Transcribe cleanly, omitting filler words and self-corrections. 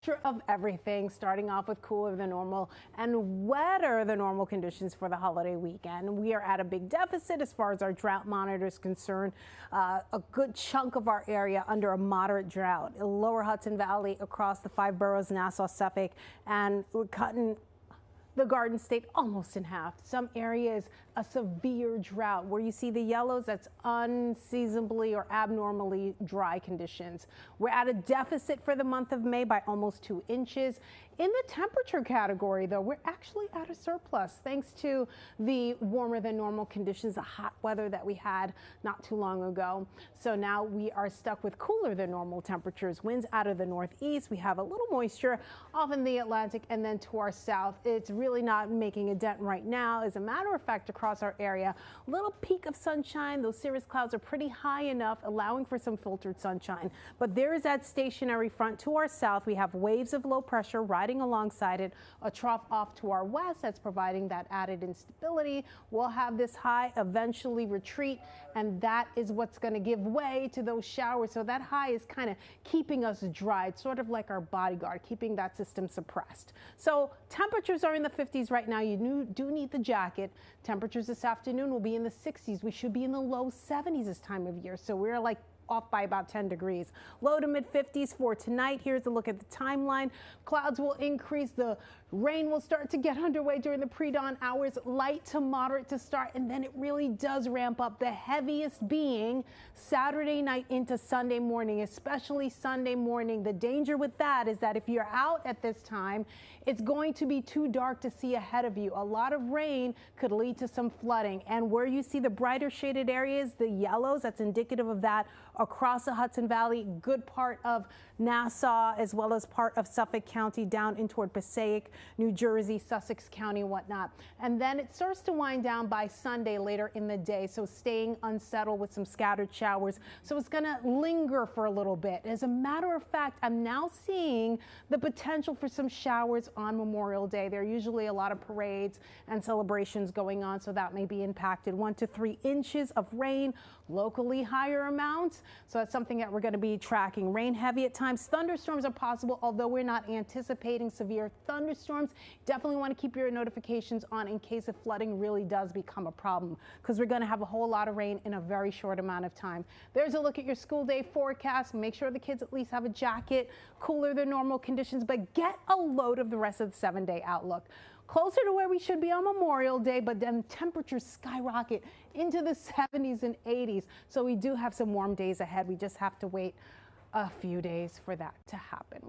mixture of everything, starting off with cooler than normal and wetter than normal conditions for the holiday weekend. We are at a big deficit as far as our drought monitor is concerned. A good chunk of our area under a moderate drought. Lower Hudson Valley across the 5 boroughs, Nassau, Suffolk, and we're cutting the Garden State almost in half. Some areas a severe drought where you see the yellows, that's unseasonably or abnormally dry conditions. We're at a deficit for the month of May by almost 2 inches. In the temperature category, though, we're actually at a surplus thanks to the warmer than normal conditions, the hot weather that we had not too long ago. So now we are stuck with cooler than normal temperatures. Winds out of the northeast. We have a little moisture off in the Atlantic and then to our south. It's really not making a dent right now. As a matter of fact, across our area, a little peak of sunshine. Those cirrus clouds are pretty high enough, allowing for some filtered sunshine. But there is that stationary front to our south. We have waves of low pressure riding alongside it, a trough off to our west that's providing that added instability. We'll have this high eventually retreat, and that is what's going to give way to those showers. So that high is kind of keeping us dry. It's sort of like our bodyguard, keeping that system suppressed. So temperatures are in the 50s right now. You do need the jacket. Temperatures this afternoon will be in the 60s. We should be in the low 70s this time of year. So we're like off by about 10 degrees. Low to mid 50s for tonight. Here's a look at the timeline. Clouds will increase. The rain will start to get underway during the pre-dawn hours, light to moderate to start, and then it really does ramp up, the heaviest being Saturday night into Sunday morning, especially Sunday morning. The danger with that is that if you're out at this time, it's going to be too dark to see ahead of you. A lot of rain could lead to some flooding, and where you see the brighter shaded areas, the yellows, that's indicative of that across the Hudson Valley, good part of Nassau, as well as part of Suffolk County down in toward Passaic, New Jersey, Sussex County, whatnot. And then it starts to wind down by Sunday later in the day, so staying unsettled with some scattered showers. So it's going to linger for a little bit. As a matter of fact, I'm now seeing the potential for some showers on Memorial Day. There are usually a lot of parades and celebrations going on, so that may be impacted. 1 to 3 inches of rain, locally higher amounts. So that's something that we're going to be tracking. Rain heavy at times. Thunderstorms are possible, although we're not anticipating severe thunderstorms. Definitely want to keep your notifications on in case if flooding really does become a problem, because we're going to have a whole lot of rain in a very short amount of time. There's a look at your school day forecast. Make sure the kids at least have a jacket, cooler than normal conditions, but get a load of the rest of the 7-day outlook. Closer to where we should be on Memorial Day, but then temperatures skyrocket into the 70s and 80s. So we do have some warm days ahead. We just have to wait a few days for that to happen.